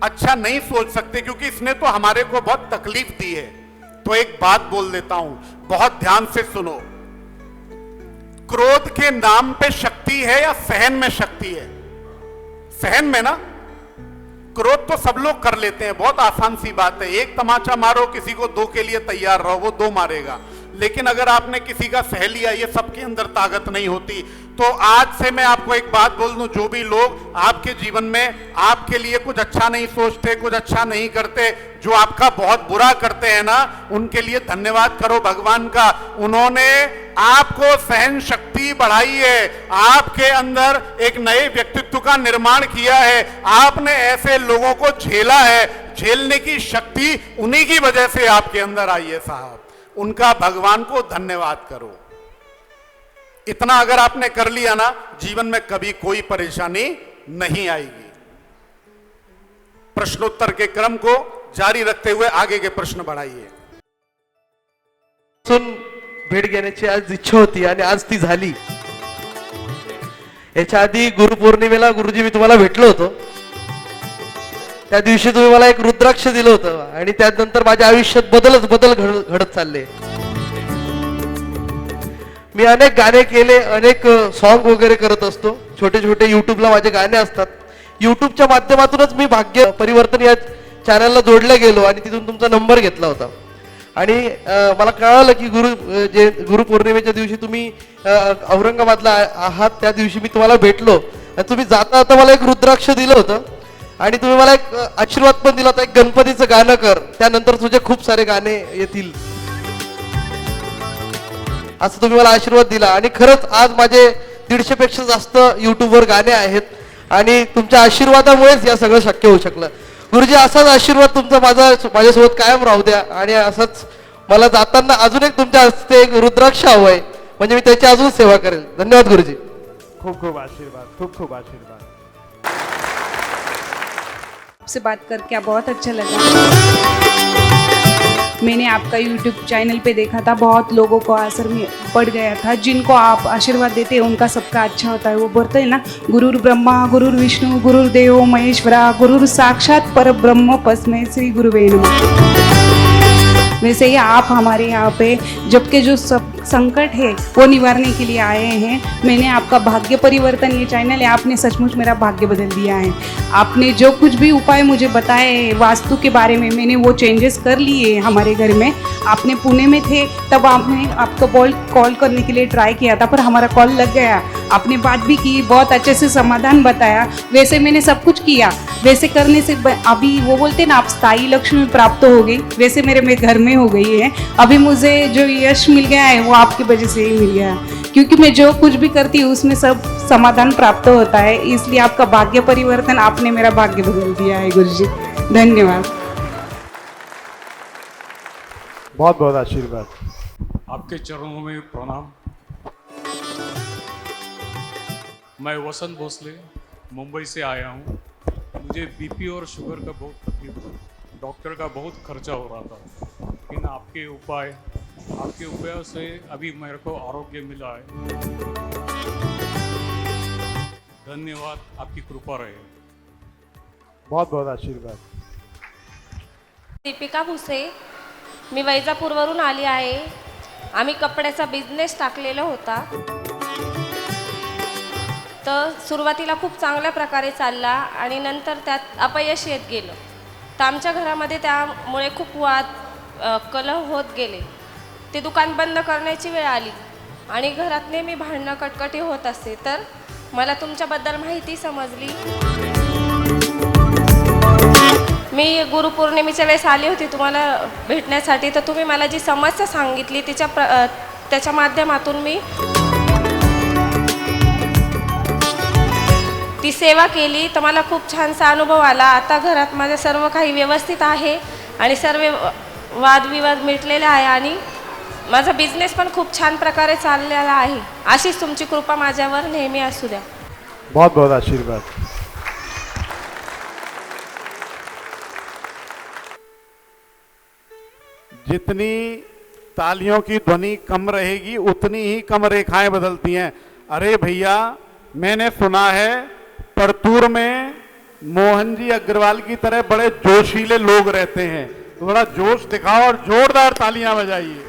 अच्छा नहीं सोच सकते क्योंकि इसने तो हमारे को बहुत तकलीफ दी है। तो एक बात बोल देता हूं, बहुत ध्यान से सुनो। क्रोध के नाम पे शक्ति है या सहन में शक्ति है? सहन में ना। क्रोध तो सब लोग कर लेते हैं, बहुत आसान सी बात है। एक तमाचा मारो, किसी को 2 के लिए तैयार रहो, वो 2 मारेगा। लेकिन अगर आपने किसी का सह लिया, ये सबके अंदर ताकत नहीं होती। तो आज से मैं आपको एक बात बोल दूं, जो भी लोग आपके जीवन में आपके लिए कुछ अच्छा नहीं सोचते, कुछ अच्छा नहीं करते, जो आपका बहुत बुरा करते हैं ना, उनके लिए धन्यवाद करो भगवान का। उन्होंने आपको सहन शक्ति बढ़ाई है, आपके अंदर एक नए व्यक्तित्व का निर्माण किया है। आपने ऐसे लोगों को झेला है, झेलने की शक्ति उन्हीं की वजह से आपके अंदर आई है साहब। उनका भगवान को धन्यवाद करो। इतना अगर आपने कर लिया ना, जीवन में कभी कोई परेशानी नहीं आएगी। प्रश्नोत्तर के क्रम को जारी रखते हुए आगे के प्रश्न बढ़ाइए। भेट घेण्याची आज इच्छा होती आणि आज ती झाली। याच्या आधी गुरुपौर्णिमेला गुरुजी मी तुम्हाला भेटलो होतो, त्या दिवशी तुम्ही मला एक रुद्राक्ष दिलं होतं आणि त्यानंतर माझ्या आयुष्यात बदल घडत चालले। मी अनेक गाणे केले, अनेक सॉन्ग वगैरे करत असतो, छोटे छोटे युट्यूबला माझे गाणे असतात। युट्यूबच्या माध्यमातूनच मी भाग्य परिवर्तन या चॅनलला जोडला गेलो आणि तिथून तुमचा नंबर घेतला होता आणि मला कळालं की गुरुपौर्णिमेच्या दिवशी तुम्ही औरंगाबादला आहात। त्या दिवशी मी तुम्हाला भेटलो, तुम्ही जाता जाता मला एक रुद्राक्ष दिलं होतं आणि तुम्ही मला एक आशीर्वाद पण दिला होता, एक गणपतीचं गाणं कर, त्यानंतर तुझे खूप सारे गाणे येतील, असं तुम्ही मला आशीर्वाद दिला। आणि खरंच आज माझे 150 पेक्षा जास्त युट्यूबवर गाणे आहेत आणि तुमच्या आशीर्वादामुळेच या सगळं शक्य होऊ शकलं। गुरुजी, असाच आशीर्वाद तुमचा माझ्यासोबत कायम राहू द्या आणि असंच मला जाताना अजून एक तुमच्या हस्ते एक रुद्राक्ष हवंय, म्हणजे मी त्याची अजून सेवा करेल। धन्यवाद गुरुजी। खूप खूप आशीर्वाद, खूप खूप आशीर्वाद। आपसे बात करके बहुत अच्छा लगा। मैंने आपका YouTube चैनल पे देखा था, बहुत लोगों को असर में पड़ गया था। जिनको आप आशीर्वाद देते हैं उनका सबका अच्छा होता है। वो बोलते हैं ना, गुरुर ब्रह्मा गुरुर विष्णु गुरुर्देव महेश्वरा गुरुर साक्षात पर ब्रह्म तस्मै श्री गुरुवे नमः। वैसे ही आप हमारे यहाँ पे जबकि जो सब संकट है वो निवारने के लिए आए हैं। मैंने आपका भाग्य परिवर्तन ये चैनल है, आपने सचमुच मेरा भाग्य बदल दिया है। आपने जो कुछ भी उपाय मुझे बताए वास्तु के बारे में, मैंने वो चेंजेस कर लिए हमारे घर में। आपने पुणे में थे तब आपने आपको कॉल करने के लिए ट्राई किया था, पर हमारा कॉल लग गया। आपने बात भी की, बहुत अच्छे से समाधान बताया। वैसे मैंने सब कुछ किया, वैसे करने से अभी वो बोलते हैं ना, आप स्थायी लक्ष्मी प्राप्त हो गई, वैसे मेरे घर में हो गई है। अभी मुझे जो यश मिल गया है वो आपकी वजह से ही मिल गया है, क्योंकि मैं जो कुछ भी करती हूँ उसमें सब समाधान प्राप्त होता है। इसलिए आपका भाग्य परिवर्तन, आपने मेरा भाग्य बदल दिया है गुरुजी। धन्यवाद। बहुत बहुत आशीर्वाद। आपके चरणों में प्रणाम। मैं वसंत भोसले मुंबई से आया हूँ। मुझे बीपी और शुगर का बहुत तकलीफ था, डॉक्टर का बहुत खर्चा हो रहा था, लेकिन आपके उपाय से अभी मेरे को आरोग्य मिला है। धन्यवाद, आपकी कृपा रहे। बहुत बहुत आशीर्वाद। दीपिका भुसे, मी वैजापूरवरून आली आहे। आम्ही कपड्याचा बिझनेस टाकलेला होता, तर सुरुवातीला खूप चांगल्या प्रकारे चालला आणि नंतर त्यात अपयश येत गेलं। तर आमच्या घरामध्ये त्यामुळे खूप वाद कलह होत गेले। ते दुकान बंद करण्याची वेळ आली आणि घरात नेहमी भांडणं कटकटी होत असते। तर मला तुमच्याबद्दल माहिती समजली। मी गुरुपौर्णिमेच्या वेळेस आली होती तुम्हाला भेटण्यासाठी, तर तुम्ही मला जी समस्या सांगितली त्याच्या माध्यमातून मी ती सेवा केली, तर मला खूप छानसा अनुभव आला। आता घरात माझं सर्व काही व्यवस्थित आहे आणि सर्व वादविवाद मिटलेले आहे आणि माझा बिझनेस पण खूप छान प्रकारे चाललेला आहे। अशीच तुमची कृपा माझ्यावर नेहमी असू द्या। बहुत बहुत आशीर्वाद। जितनी तालियों की ध्वनि कम रहेगी उतनी ही कम रेखाएं बदलती हैं। अरे भैया, मैंने सुना है परतूर में मोहन जी अग्रवाल की तरह बड़े जोशीले लोग रहते हैं, तो बड़ा जोश दिखाओ और जोरदार तालियां बजाइए।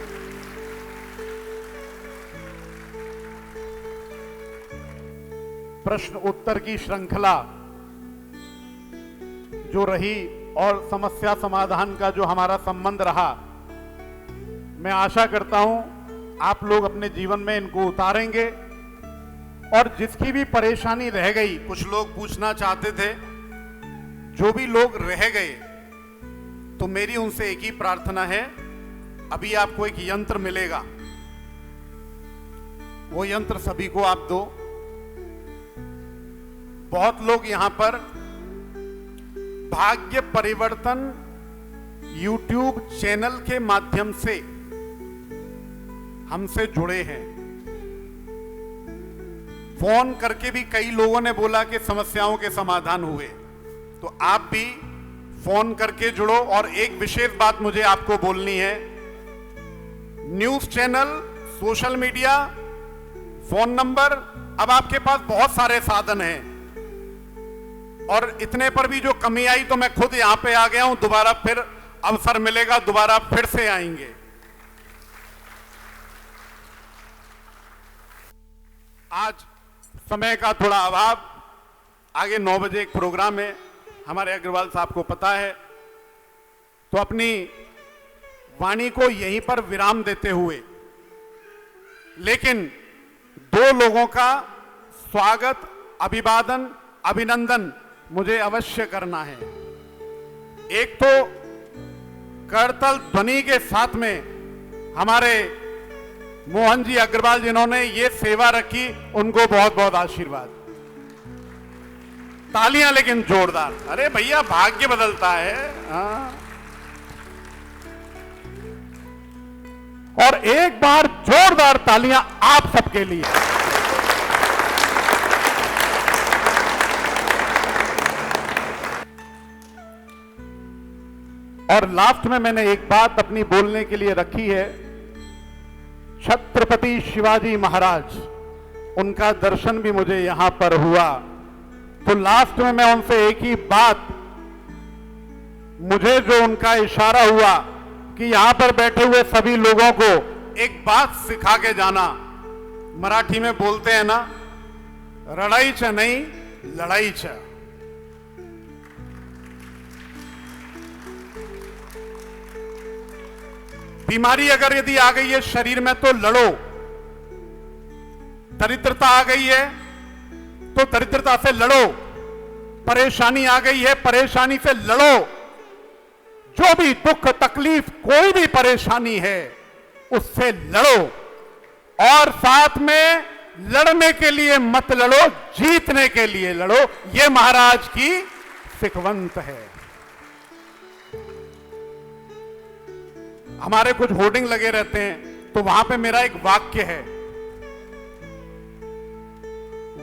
प्रश्न उत्तर की श्रृंखला जो रही और समस्या समाधान का जो हमारा संबंध रहा, मैं आशा करता हूं आप लोग अपने जीवन में इनको उतारेंगे। और जिसकी भी परेशानी रह गई, कुछ लोग पूछना चाहते थे, जो भी लोग रह गए, तो मेरी उनसे एक ही प्रार्थना है। अभी आपको एक यंत्र मिलेगा, वो यंत्र सभी को आप दो। बहुत लोग यहां पर भाग्य परिवर्तन YouTube चैनल के माध्यम से हमसे जुड़े हैं। फोन करके भी कई लोगों ने बोला कि समस्याओं के समाधान हुए, तो आप भी फोन करके जुड़ो। और एक विशेष बात मुझे आपको बोलनी है, news channel, social media, phone number, अब आपके पास बहुत सारे साधन हैं और इतने पर भी जो कमी आई तो मैं खुद यहां पे आ गया हूं। दोबारा फिर अवसर मिलेगा, दोबारा फिर से आएंगे। आज समय का थोड़ा अभाव, आगे 9 बजे एक प्रोग्राम है, हमारे अग्रवाल साहब को पता है, तो अपनी वाणी को यहीं पर विराम देते हुए, लेकिन 2 लोगों का स्वागत, अभिवादन, अभिनंदन मुझे अवश्य करना है। एक तो करतल ध्वनि के साथ में हमारे मोहन जी अग्रवाल जिन्होंने ये सेवा रखी, उनको बहुत बहुत आशीर्वाद। तालियां लेकिन जोरदार। अरे भैया, भाग्य बदलता है। हाँ। और एक बार जोरदार तालियां आप सबके लिए। और लास्ट में मैंने एक बात अपनी बोलने के लिए रखी है। छत्रपति शिवाजी महाराज, उनका दर्शन भी मुझे यहां पर हुआ, तो लास्ट में मैं उनसे एक ही बात, मुझे जो उनका इशारा हुआ कि यहां पर बैठे हुए सभी लोगों को एक बात सिखा के जाना। मराठी में बोलते हैं ना, रड़ाईच नहीं लड़ाईच। बीमारी अगर यदि आ गई है शरीर में तो लड़ो। दरिद्रता आ गई है तो दरिद्रता से लड़ो। परेशानी आ गई है, परेशानी से लड़ो। जो भी दुख तकलीफ, कोई भी परेशानी है, उससे लड़ो। और साथ में लड़ने के लिए मत लड़ो, जीतने के लिए लड़ो। यह महाराज की सिखवंत है। हमारे कुछ होर्डिंग लगे रहते हैं, तो वहां पे मेरा एक वाक्य है,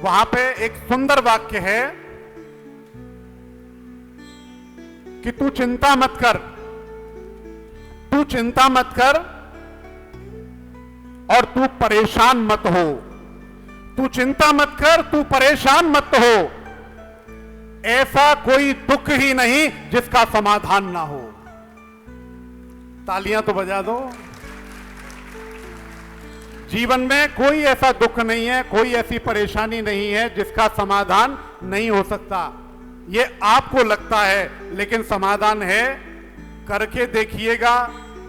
वहां पे एक सुंदर वाक्य है कि तू चिंता मत कर, तू चिंता मत कर और तू परेशान मत हो। तू चिंता मत कर, तू परेशान मत हो। ऐसा कोई दुख ही नहीं जिसका समाधान ना हो। तालियां तो बजा दो। जीवन में कोई ऐसा दुख नहीं है, कोई ऐसी परेशानी नहीं है जिसका समाधान नहीं हो सकता। ये आपको लगता है, लेकिन समाधान है। करके देखिएगा।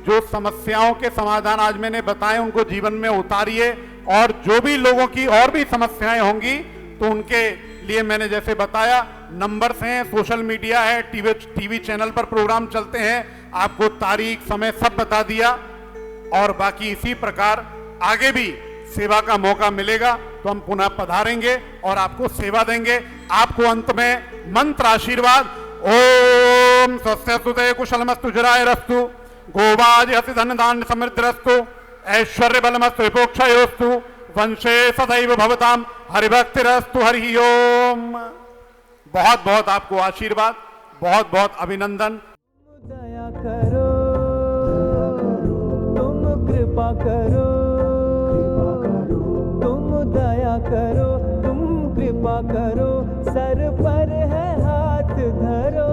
जो समस्याओं के समाधान आज मैंने बताए उनको जीवन में उतारिए, और जो भी लोगों की और भी समस्याएं होंगी तो उनके लिए मैंने जैसे बताया नंबर्स हैं, सोशल मीडिया है, टीवी चैनल पर प्रोग्राम चलते हैं, आपको तारीख समय सब बता दिया। और बाकी इसी प्रकार आगे भी सेवा का मौका मिलेगा तो हम पुनः पधारेंगे और आपको सेवा देंगे। आपको अंत में मंत्र आशीर्वाद, ओम स्वस्त्यस्तुते कुशलमस्तु जरायरस्तु गोवाज हसि धन धान्य समृद्धिरस्तु ऐश्वर्य बलमस्तु विपोक्षयोस्तु वंशे सदैव भवताम हरिभक्तिरस्तु हरि ओम। बहुत बहुत आपको आशीर्वाद, बहुत बहुत अभिनंदन। दया करो, तुम कृपा करो, तुम दया करो, तुम कृपा करो, सर पर है हाथ धरो,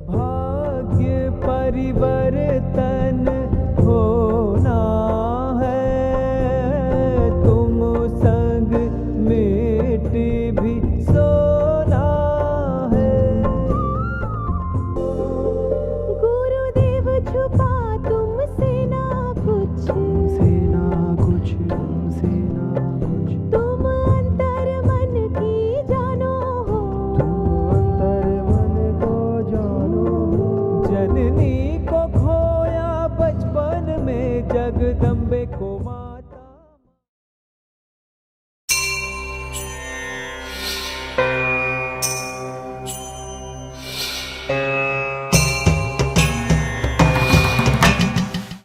भाग्य परिवर्तन